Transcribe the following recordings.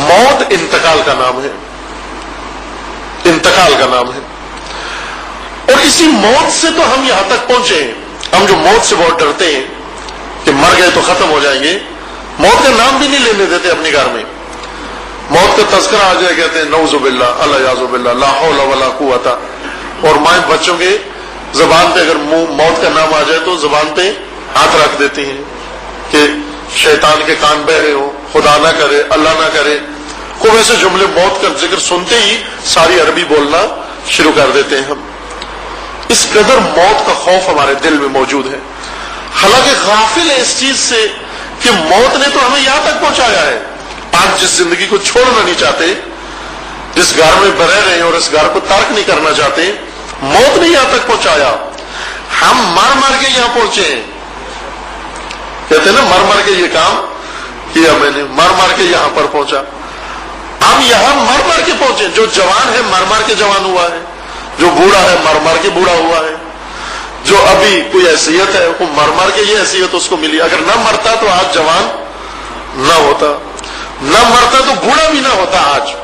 موت انتقال کا نام ہے، انتقال کا نام ہے. اور اسی موت سے تو ہم یہاں تک پہنچے ہیں. ہم جو موت سے بہت ڈرتے ہیں کہ مر گئے تو ختم ہو جائیں گے، موت کا نام بھی نہیں لینے دیتے اپنے گھر میں. موت کا تذکرہ آ جائے کہتے ہیں نعوذ باللہ، اللہ یعوذ باللہ، لا حول ولا قوت. اور مائیں بچوں کے زبان پہ اگر موت کا نام آ جائے تو زبان پہ ہاتھ رکھ دیتی ہیں کہ شیطان کے کان بہرے ہوں، خدا نہ کرے، اللہ نہ کرے. خوب ایسے جملے موت کا ذکر سنتے ہی ساری عربی بولنا شروع کر دیتے ہیں ہم. اس قدر موت کا خوف ہمارے دل میں موجود ہے. حالانکہ غافل ہے اس چیز سے کہ موت نے تو ہمیں یہاں تک پہنچایا ہے. آج جس زندگی کو چھوڑنا نہیں چاہتے، جس گھر میں رہ رہے ہیں اور اس گھر کو ترک نہیں کرنا چاہتے، موت نے یہاں تک پہنچایا. ہم مر مر کے یہاں پہنچے ہیں. کہتے ہیں نا مر مر کے یہ کام کیا میں نے، مر مر کے یہاں پر پہنچا. ہم یہاں مر مر کے پہنچے. جو جوان ہے مر مر کے جوان ہوا ہے، جو بوڑھا ہے مر مر کے بوڑھا ہوا ہے، جو ابھی کوئی حیثیت ہے وہ مر مر کے یہ حیثیت اس کو ملی. اگر نہ مرتا تو آج جوان نہ ہوتا، نہ مرتا تو بوڑھا بھی نہ ہوتا. آج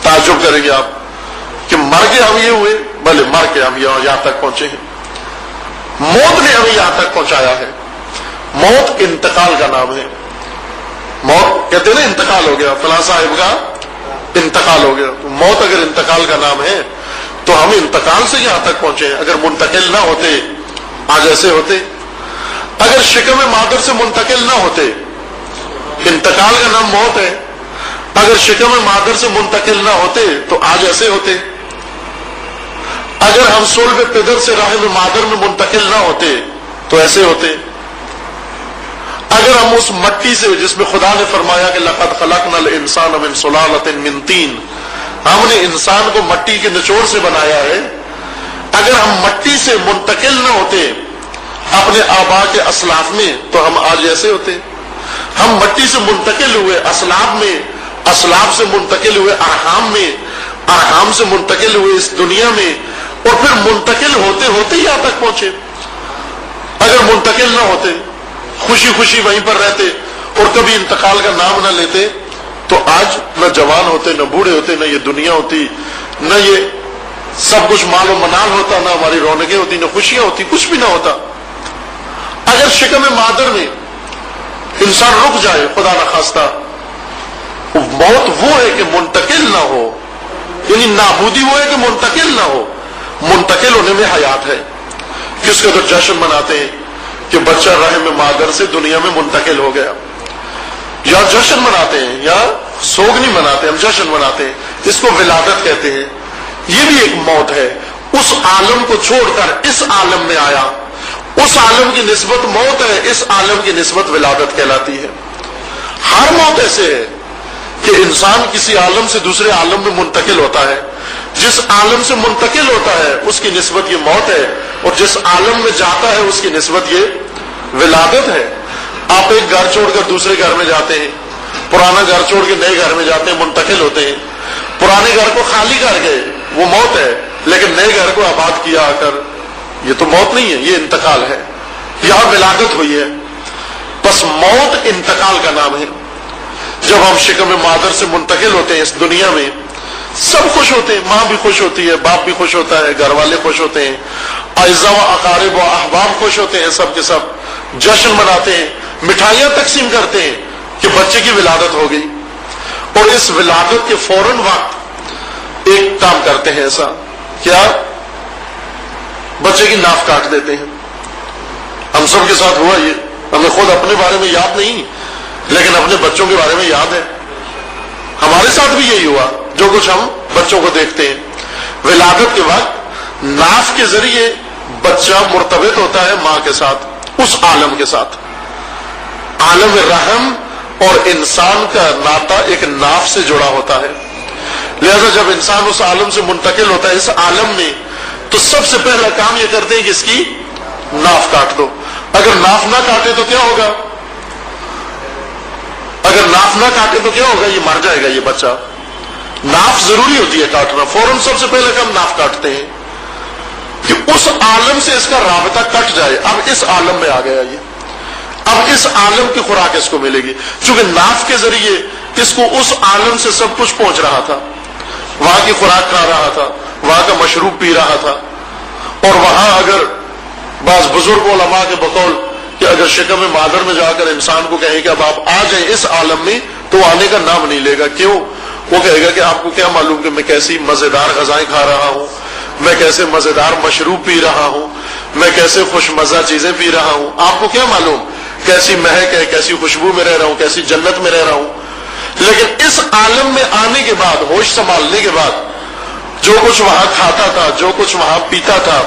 تعجب کریں گے آپ کہ مر کے ہم یہ ہوئے، بھلے مر کے ہم یہاں تک پہنچے ہیں. موت نے ہمیں یہاں تک پہنچایا ہے. موت انتقال کا نام ہے. موت کہتے ہیں نا انتقال ہو گیا، فلاں صاحب کا انتقال ہو گیا. تو موت اگر انتقال کا نام ہے تو ہم انتقال سے یہاں تک پہنچے ہیں. اگر منتقل نہ ہوتے آج ایسے ہوتے. اگر شکم مادر سے منتقل نہ ہوتے، انتقال کا نام موت ہے، اگر شکم مادر سے منتقل نہ ہوتے تو آج ایسے ہوتے. اگر ہم صلب پدر سے رحم مادر میں منتقل نہ ہوتے تو ایسے ہوتے. اگر ہم اس مٹی سے جس میں خدا نے فرمایا کہ لقد خلقنا الانسان من سلالۃ من طین، ہم نے انسان کو مٹی کے نچوڑ سے بنایا ہے، اگر ہم مٹی سے منتقل نہ ہوتے اپنے آباء کے اسلاف میں تو ہم آج ایسے ہوتے. ہم مٹی سے منتقل ہوئے اسلاف میں، اسلاف سے منتقل ہوئے ارحام میں، ارحام سے منتقل ہوئے اس دنیا میں، اور پھر منتقل ہوتے ہوتے یہاں تک پہنچے. اگر منتقل نہ ہوتے، خوشی خوشی وہیں پر رہتے اور کبھی انتقال کا نام نہ لیتے تو آج نہ جوان ہوتے، نہ بوڑھے ہوتے، نہ یہ دنیا ہوتی، نہ یہ سب کچھ مال و منال ہوتا، نہ ہماری رونقیں ہوتی، نہ خوشیاں ہوتی، کچھ بھی نہ ہوتا. اگر شکم مادر میں انسان رک جائے خدا نخواستہ، موت وہ ہے کہ منتقل نہ ہو، یعنی نابودی وہ ہے کہ منتقل نہ ہو. منتقل ہونے میں حیات ہے. کس قدر جشن مناتے ہیں کہ بچہ رحم مادر سے دنیا میں منتقل ہو گیا. یا جشن مناتے ہیں، یا سوگ نہیں مناتے، ہم جشن مناتے ہیں. اس کو ولادت کہتے ہیں. یہ بھی ایک موت ہے. اس عالم کو چھوڑ کر اس عالم میں آیا، اس عالم کی نسبت موت ہے، اس عالم کی نسبت ولادت کہلاتی ہے. ہر موت ایسے ہے کہ انسان کسی عالم سے دوسرے عالم میں منتقل ہوتا ہے. جس عالم سے منتقل ہوتا ہے اس کی نسبت یہ موت ہے، اور جس عالم میں جاتا ہے اس کی نسبت یہ ولادت ہے. آپ ایک گھر چھوڑ کر دوسرے گھر میں جاتے ہیں، پرانا گھر چھوڑ کے نئے گھر میں جاتے ہیں، منتقل ہوتے ہیں. پرانے گھر کو خالی کر گئے وہ موت ہے، لیکن نئے گھر کو آباد کیا آ کر یہ تو موت نہیں ہے، یہ انتقال ہے. یہاں ولادت ہوئی ہے. بس موت انتقال کا نام ہے. جب ہم شکم مادر سے منتقل ہوتے ہیں اس دنیا میں، سب خوش ہوتے ہیں، ماں بھی خوش ہوتی ہے، باپ بھی خوش ہوتا ہے، گھر والے خوش ہوتے ہیں، اعزا و اقارب و احباب خوش ہوتے ہیں، سب کے سب جشن مناتے ہیں، مٹھائیاں تقسیم کرتے ہیں کہ بچے کی ولادت ہو گئی. اور اس ولادت کے فوراً وقت ایک کام کرتے ہیں. ایسا کیا؟ بچے کی ناف کاٹ دیتے ہیں. ہم سب کے ساتھ ہوا یہ. ہمیں خود اپنے بارے میں یاد نہیں، لیکن اپنے بچوں کے بارے میں یاد ہے. ہمارے ساتھ بھی یہی ہوا جو کچھ ہم بچوں کو دیکھتے ہیں. ولادت کے وقت ناف کے ذریعے بچہ مرتبط ہوتا ہے ماں کے ساتھ، اس عالم کے ساتھ. عالم رحم اور انسان کا ناطہ ایک ناف سے جڑا ہوتا ہے. لہذا جب انسان اس عالم سے منتقل ہوتا ہے اس عالم میں، تو سب سے پہلا کام یہ کرتے ہیں کہ اس کی ناف کاٹ دو. اگر ناف نہ کاٹے تو کیا ہوگا؟ اگر ناف نہ کاٹے تو کیا ہوگا؟ یہ مر جائے گا یہ بچہ. ناف ضروری ہوتی ہے کاٹنا. فوراً سب سے پہلے ہم ناف کاٹتے ہیں کہ اس عالم سے اس کا رابطہ کٹ جائے. اب اس عالم میں آ گیا یہ، اب اس عالم کی خوراک اس کو ملے گی. چونکہ ناف کے ذریعے اس کو اس عالم سے سب کچھ پہنچ رہا تھا، وہاں کی خوراک کھا رہا تھا، وہاں کا مشروب پی رہا تھا، اور وہاں اگر بعض بزرگ علماء کے بقول کہ اگر شکم مادر میں جا کر انسان کو کہیں کہ اب آپ آ جائیں اس عالم میں، تو آنے کا نام نہیں لے گا. کیوں؟ وہ کہے گا کہ آپ کو کیا معلوم کہ میں کیسی مزیدار غذائیں کھا رہا ہوں، میں کیسے مزیدار مشروب پی رہا ہوں، میں کیسے خوش مزہ چیزیں پی رہا ہوں، آپ کو کیا معلوم کیسی مہک ہے، کیسی خوشبو میں رہ رہا ہوں، کیسی جنت میں رہ رہا ہوں. لیکن اس عالم میں آنے کے بعد، ہوش سنبھالنے کے بعد، جو کچھ وہاں کھاتا تھا، جو کچھ وہاں پیتا تھا،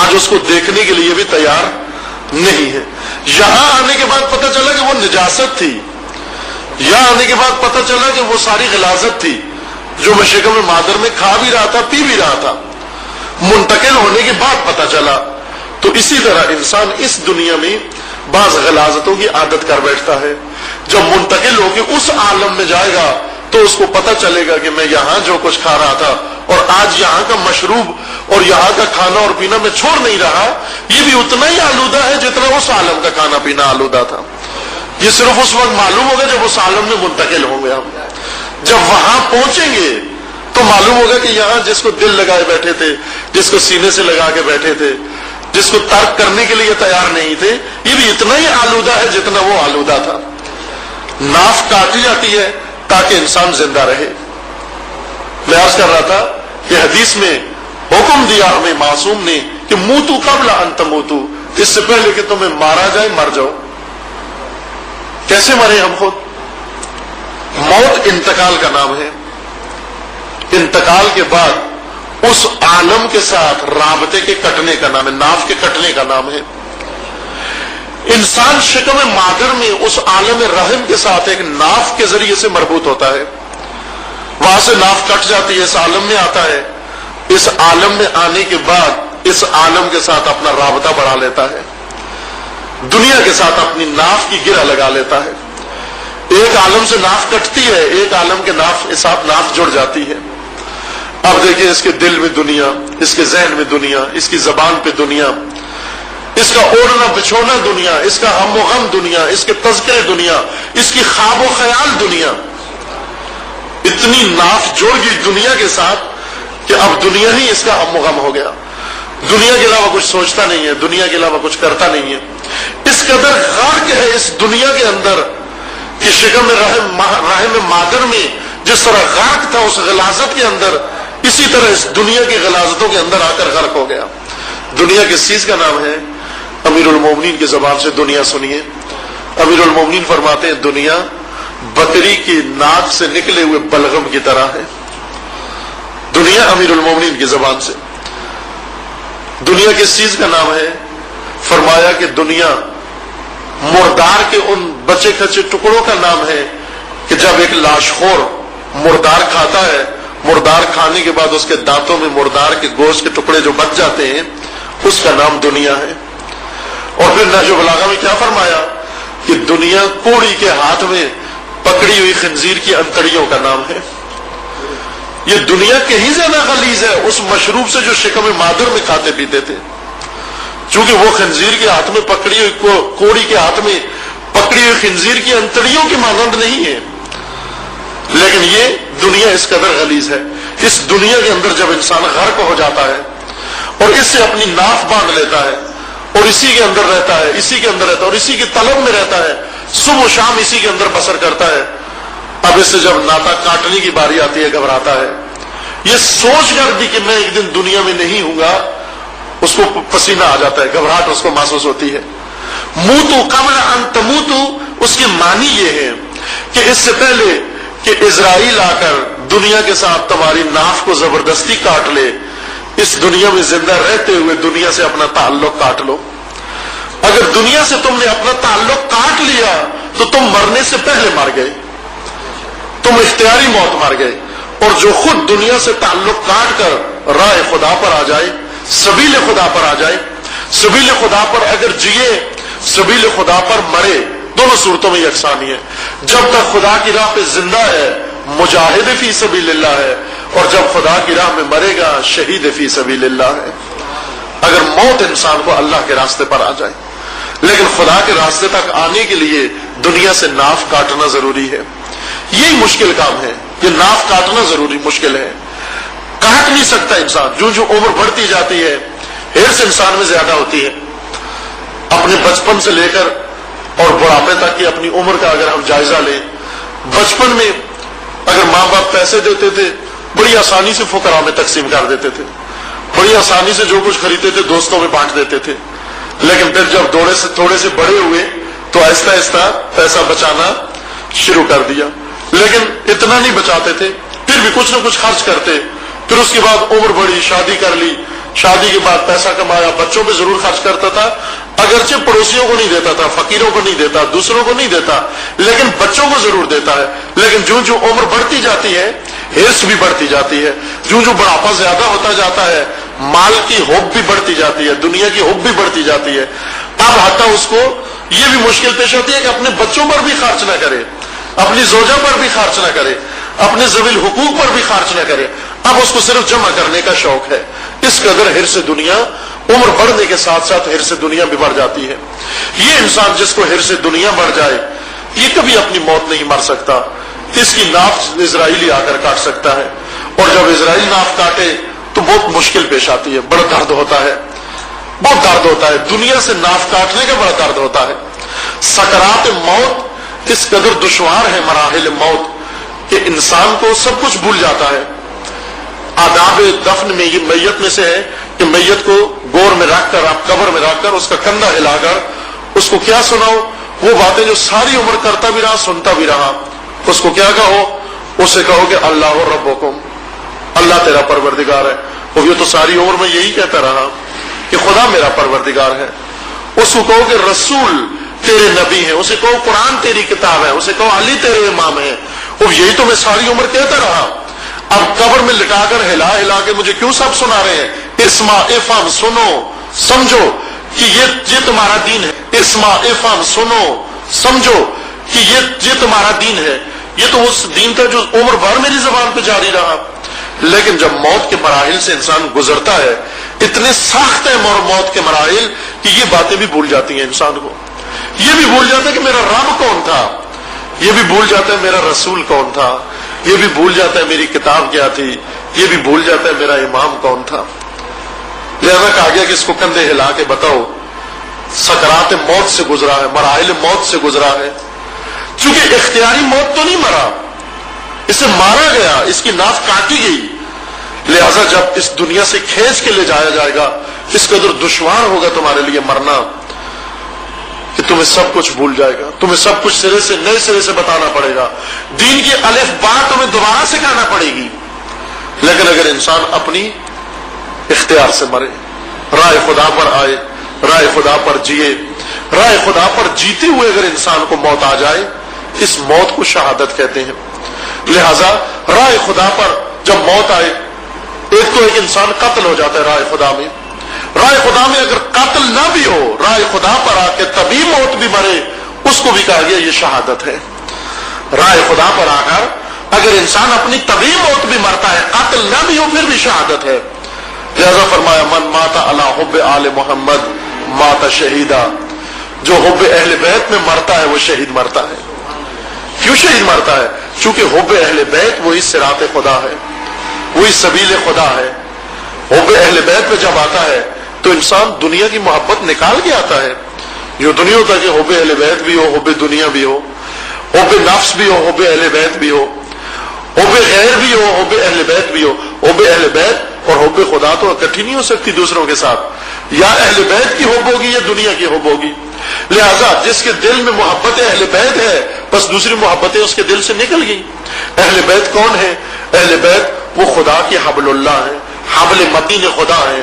آج اس کو دیکھنے کے لیے بھی تیار نہیں ہے. یہاں آنے کے بعد پتہ چلا کہ وہ نجاست تھی، یہاں آنے کے بعد پتہ چلا کہ وہ ساری غلاظت تھی جو میں شکم مادر میں کھا بھی رہا تھا، پی بھی رہا تھا. منتقل ہونے کے بعد پتہ چلا. تو اسی طرح انسان اس دنیا میں بعض غلاظتوں کی عادت کر بیٹھتا ہے. جب منتقل ہو کے اس عالم میں جائے گا تو اس کو پتہ چلے گا کہ میں یہاں جو کچھ کھا رہا تھا اور آج یہاں کا مشروب اور یہاں کا کھانا اور پینا میں چھوڑ نہیں رہا، یہ بھی اتنا ہی آلودہ ہے جتنا اس عالم کا کھانا پینا آلودہ تھا. یہ صرف اس وقت معلوم ہوگا جب اس عالم میں منتقل ہوں گے. ہم جب وہاں پہنچیں گے تو معلوم ہوگا کہ یہاں جس کو دل لگائے بیٹھے تھے، جس کو سینے سے لگا کے بیٹھے تھے، جس کو ترک کرنے کے لیے تیار نہیں تھے، یہ بھی اتنا ہی آلودہ ہے جتنا وہ آلودہ تھا. ناف کاٹی جاتی ہے تاکہ انسان زندہ رہے. میں عرض کر رہا تھا کہ حدیث میں حکم دیا ہمیں معصوم نے کہ موتو قبل ان تموتو، اس سے پہلے کہ تمہیں مارا جائے مر جاؤ. کیسے مرے ہم خود؟ موت انتقال کا نام ہے. انتقال کے بعد اس عالم کے ساتھ رابطے کے کٹنے کا نام ہے، ناف کے کٹنے کا نام ہے. انسان شکم مادر میں اس عالم رحم کے ساتھ ایک ناف کے ذریعے سے مربوط ہوتا ہے. وہاں سے ناف کٹ جاتی ہے، اس عالم میں آتا ہے. اس عالم میں آنے کے بعد اس عالم کے ساتھ اپنا رابطہ بڑھا لیتا ہے، دنیا کے ساتھ اپنی ناف کی گرہ لگا لیتا ہے. ایک عالم سے ناف کٹتی ہے، ایک عالم کے ساتھ ناف جڑ جاتی ہے. اب دیکھیں اس کے دل میں دنیا، اس کے ذہن میں دنیا، اس کی زبان پہ دنیا، اس کا اوڑھنا بچھونا دنیا، اس کا ہم و غم دنیا، اس کے تذکرے دنیا، اس کی خواب و خیال دنیا. اتنی ناف جوڑ گئی دنیا کے ساتھ کہ اب دنیا ہی اس کا ہم و غم ہو گیا. دنیا کے علاوہ کچھ سوچتا نہیں ہے، دنیا کے علاوہ کچھ کرتا نہیں ہے. اس قدر غرق ہے اس دنیا کے اندر کہ شکم رحم مادر میں جس طرح غرق تھا اس غلاظت کے اندر، اسی طرح اس دنیا کی غلاظتوں کے اندر آ کر غرق ہو گیا. دنیا کس چیز کا نام ہے؟ امیر المومنین کی زبان سے دنیا سنیے. امیر المومنین فرماتے ہیں دنیا بکری کی ناک سے نکلے ہوئے بلغم کی طرح ہے. دنیا امیر المومنین کی زبان سے. دنیا کس چیز کا نام ہے؟ فرمایا کہ دنیا مردار کے ان بچے کچے ٹکڑوں کا نام ہے کہ جب ایک لاش خور مردار کھاتا ہے، مردار کھانے کے بعد اس کے دانتوں میں مردار کے گوشت کے ٹکڑے جو بچ جاتے ہیں، اس کا نام دنیا ہے. اور پھر نہج البلاغہ میں کیا فرمایا کہ دنیا کوڑی کے ہاتھ میں پکڑی ہوئی خنزیر کی انتڑیوں کا نام ہے. یہ دنیا کہیں زیادہ غلیظ ہے اس مشروب سے جو شکم مادر میں کھاتے پیتے تھے. چونکہ وہ خنزیر کے ہاتھ میں پکڑی ہوئی کوڑی کے ہاتھ میں پکڑی ہوئی خنزیر کی انتڑیوں کی مانند نہیں ہے، لیکن یہ دنیا اس قدر غلیظ ہے. اس دنیا کے اندر جب انسان غرق ہو جاتا ہے اور اس سے اپنی ناف باندھ لیتا ہے اور اسی کے اندر رہتا ہے، اسی کے اندر رہتا ہے اور اسی کی طلب میں رہتا ہے، صبح و شام اسی کے اندر بسر کرتا ہے، اب اس سے جب ناتا کاٹنے کی باری آتی ہے گھبراتا ہے. یہ سوچ کر بھی کہ میں ایک دن دنیا میں نہیں ہوں گا، اس کو پسینہ آ جاتا ہے، گھبراہٹ اس کو محسوس ہوتی ہے. موتو قبل ان تموتو، اس کے معنی یہ ہے کہ اس سے پہلے کہ اسرائیل آ کر دنیا کے ساتھ تمہاری ناف کو زبردستی کاٹ لے، اس دنیا میں زندہ رہتے ہوئے دنیا سے اپنا تعلق کاٹ لو. اگر دنیا سے تم نے اپنا تعلق کاٹ لیا تو تم مرنے سے پہلے مر گئے، تم اختیاری موت مر گئے. اور جو خود دنیا سے تعلق کاٹ کر راہ خدا پر آ جائے، سبیل خدا پر آ جائے، سبیل خدا پر اگر جیے، سبیل خدا پر مرے، دونوں صورتوں میں یکسانی ہے. جب تک خدا کی راہ پہ زندہ ہے مجاہد فی سبیل اللہ ہے، اور جب خدا کی راہ میں مرے گا شہید فی سبیل اللہ ہے. اگر موت انسان کو اللہ کے راستے پر آ جائے، لیکن خدا کے راستے تک آنے کے لیے دنیا سے ناف کاٹنا ضروری ہے. یہی مشکل کام ہے. یہ ناف کاٹنا ضروری مشکل ہے. کاٹ نہیں سکتا انسان. جو عمر بڑھتی جاتی ہے ہرس انسان میں زیادہ ہوتی ہے. اپنے بچپن سے لے کر اور بڑھاپے تک کی اپنی عمر کا اگر ہم جائزہ لیں، بچپن میں اگر ماں باپ پیسے دیتے تھے بڑی آسانی سے فقراء میں تقسیم کر دیتے تھے، بڑی آسانی سے جو کچھ خریدتے تھے دوستوں میں بانٹ دیتے تھے. لیکن پھر جب تھوڑے سے بڑے ہوئے تو آہستہ آہستہ پیسہ بچانا شروع کر دیا. لیکن اتنا نہیں بچاتے تھے، پھر بھی کچھ نہ کچھ خرچ کرتے. پھر اس کے بعد عمر بڑھی، شادی کر لی، شادی کے بعد پیسہ کمایا، بچوں پہ ضرور خرچ کرتا تھا. اگرچہ پڑوسیوں کو نہیں دیتا تھا، فقیروں کو نہیں دیتا، دوسروں کو نہیں دیتا، لیکن بچوں کو ضرور دیتا ہے. لیکن جو عمر بڑھتی جاتی ہے ہرس بھی بڑھتی جاتی ہے. جو بڑھاپا زیادہ ہوتا جاتا ہے مال کی حب بھی بڑھتی جاتی ہے، دنیا کی حب بھی بڑھتی جاتی ہے. اب حتیٰ اس کو یہ بھی مشکل پیش ہوتی ہے کہ اپنے بچوں پر بھی خرچ نہ کرے، اپنی زوجہ پر بھی خرچ نہ کرے، اپنے ذوی الحقوق پر بھی خرچ نہ کرے. اب اس کو صرف جمع کرنے کا شوق ہے. اس قدر ہرس دنیا، عمر بڑھنے کے ساتھ ساتھ ہرس دنیا بھی بڑھ جاتی ہے. یہ انسان جس کو ہرس دنیا بڑھ جائے یہ کبھی اپنی موت نہیں مر سکتا. اس کی ناف اسرائیلی آ کر کاٹ سکتا ہے، اور جب اسرائیل ناف کاٹے تو بہت مشکل پیش آتی ہے. بڑا درد ہوتا ہے، بہت درد ہوتا ہے. دنیا سے ناف کاٹنے کا بڑا درد ہوتا ہے. سکرات موت اس قدر دشوار ہے، مراحل موت، کہ انسان کو سب کچھ بھول جاتا ہے. آداب دفن میں یہ میت میں سے ہے کہ میت کو گور میں رکھ کر، آپ قبر میں رکھ کر اس کا کندھا ہلا کر اس کو کیا سناؤ؟ وہ باتیں جو ساری عمر کرتا بھی رہا، سنتا بھی رہا. اس کو کیا کہو؟ اسے کہو کہ اللہ ربکم، اللہ تیرا پروردگار ہے. وہ یہ تو ساری عمر میں یہی کہتا رہا کہ خدا میرا پروردگار ہے. اس کو کہو کہ رسول تیرے نبی ہیں، اسے کہو قرآن تیری کتاب ہے، اسے کہو علی تیرے امام ہیں. وہ یہی تو میں ساری عمر کہتا رہا. اب قبر میں لٹا کر ہلا کے مجھے کیوں سب سنا رہے ہیں؟ اسما افہم، سنو سمجھو کہ یہ تمہارا دین ہے. اسما افہم، سنو سمجھو کہ یہ تمہارا دین ہے. یہ تو اس دین تھا جو عمر بھر میری زبان پہ جاری رہا. لیکن جب موت کے مراحل سے انسان گزرتا ہے، اتنے سخت ہیں موت کے مراحل کہ یہ باتیں بھی بھول جاتی ہیں انسان کو. یہ بھی بھول جاتا ہے کہ میرا رب کون تھا، یہ بھی بھول جاتا ہے میرا رسول کون تھا، یہ بھی بھول جاتا ہے میری کتاب کیا تھی، یہ بھی بھول جاتا ہے میرا امام کون تھا. لہذا کہا گیا کہ اس کو کندھے ہلا کے بتاؤ سکرات موت سے گزرا ہے، مراحل موت سے گزرا ہے. چونکہ اختیاری موت تو نہیں مرا، اسے مارا گیا، اس کی ناف کاٹی گئی. لہذا جب اس دنیا سے کھینچ کے لے جایا جائے گا اس قدر دشوار ہوگا تمہارے لیے مرنا کہ تمہیں سب کچھ بھول جائے گا. تمہیں سب کچھ نئے سرے سے بتانا پڑے گا. دین کی الف با تمہیں دوبارہ سکھانا پڑے گی. لیکن اگر انسان اپنی اختیار سے مرے، رائے خدا پر آئے، رائے خدا پر جیے، رائے خدا پر جیتے ہوئے اگر انسان کو موت آ جائے، اس موت کو شہادت کہتے ہیں. لہذا رائے خدا پر جب موت آئے، ایک تو ایک انسان قتل ہو جاتا ہے رائے خدا میں. رائے خدا میں اگر قتل نہ بھی ہو، رائے خدا پر آ کے تبھی موت بھی مرے، اس کو بھی کہا گیا یہ شہادت ہے. رائے خدا پر آ کر اگر انسان اپنی تبھی موت بھی مرتا ہے، قتل نہ بھی ہو، پھر بھی شہادت ہے. لہذا فرمایا من مات علی حب آل محمد مات شہیدا. جو حب اہل بیت میں مرتا ہے وہ شہید مرتا ہے. کیوں شہید مرتا ہے؟ چونکہ حب اہل بیت وہی صراط خدا ہے، وہی سبیل خدا ہے. حب اہل بیت پہ جب آتا ہے تو انسان دنیا کی محبت نکال کے آتا ہے. جو دنیا ہوتا ہے کہ حب اہل بیت بھی ہو، حب دنیا بھی ہو، حب نفس بھی ہو، حب اہل بیت بھی ہو، حب غیر بھی ہو، حب اہل بیت بھی ہو. حب اہل بیت اور حب خدا تو اکٹھی نہیں ہو سکتی دوسروں کے ساتھ. یا اہل بیت کی حب ہوگی یا دنیا کی حب ہوگی. لہذا جس کے دل میں محبت اہل بیت ہے بس دوسری محبتیں اس کے دل سے نکل گئی. اہل بیت کون ہے؟ اہل بیت وہ خدا کی حبل اللہ ہے، حبل متین خدا ہے،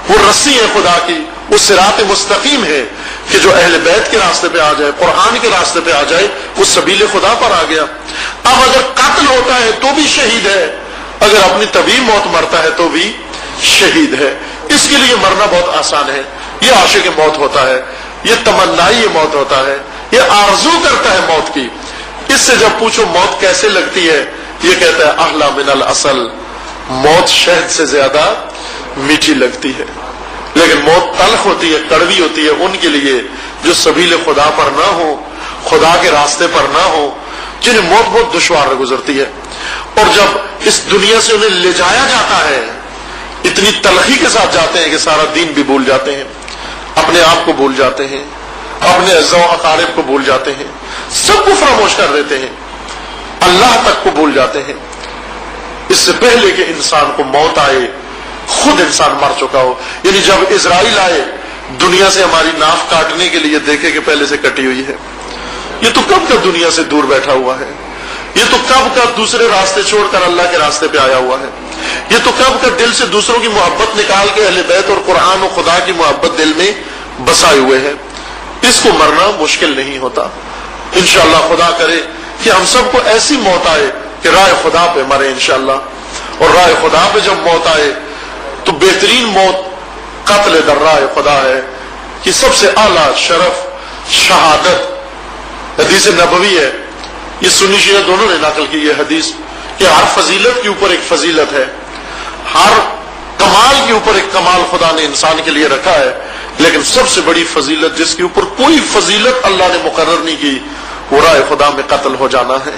وہ رسی ہے خدا کی، وہ صراط مستقیم ہے کہ جو اہل بیت کے راستے پہ آ جائے، قرآن کے راستے پہ آ جائے، وہ سبیل خدا پر آ گیا. اب اگر قتل ہوتا ہے تو بھی شہید ہے، اگر اپنی طبیعی موت مرتا ہے تو بھی شہید ہے. اس کے لیے مرنا بہت آسان ہے. یہ عاشق موت ہوتا ہے، یہ تمنائی موت ہوتا ہے، یہ آرزو کرتا ہے موت کی. اس سے جب پوچھو موت کیسے لگتی ہے، یہ کہتا ہے احلی من الاصل، موت شہد سے زیادہ میٹھی لگتی ہے. لیکن موت تلخ ہوتی ہے، کڑوی ہوتی ہے ان کے لیے جو سبیل خدا پر نہ ہو، خدا کے راستے پر نہ ہو. جنہیں موت بہت دشوار گزرتی ہے، اور جب اس دنیا سے انہیں لے جایا جاتا ہے اتنی تلخی کے ساتھ جاتے ہیں کہ سارا دین بھی بھول جاتے ہیں، اپنے آپ کو بھول جاتے ہیں، اپنے اعزاء و اقارب کو بھول جاتے ہیں، سب کو فراموش کر دیتے ہیں، اللہ تک کو بھول جاتے ہیں۔ اس سے پہلے کہ انسان کو موت آئے خود انسان مر چکا ہو۔ یعنی جب اسرائیل آئے دنیا سے ہماری ناف کاٹنے کے لیے، دیکھے کہ پہلے سے کٹی ہوئی ہے، یہ تو کب کا دنیا سے دور بیٹھا ہوا ہے، یہ تو کب کا دوسرے راستے چھوڑ کر اللہ کے راستے پہ آیا ہوا ہے، یہ تو کب کا دل سے دوسروں کی محبت نکال کے اہل بیت اور قرآن و خدا کی محبت دل میں بسائے ہوئے ہے۔ اس کو مرنا مشکل نہیں ہوتا۔ انشاءاللہ خدا کرے کہ ہم سب کو ایسی موت آئے کہ راہ خدا پہ مرے انشاءاللہ، اور راہ خدا پہ جب موت آئے تو بہترین موت قتل در راہ خدا ہے، کہ سب سے اعلیٰ شرف شہادت حدیث نبوی ہے، یہ سنی شیعہ دونوں نے نقل کی یہ حدیث، کہ ہر فضیلت کے اوپر ایک فضیلت ہے، ہر کمال کے اوپر ایک کمال خدا نے انسان کے لیے رکھا ہے، لیکن سب سے بڑی فضیلت جس کے اوپر کوئی فضیلت اللہ نے مقرر نہیں کی، وہ راہ خدا میں قتل ہو جانا ہے۔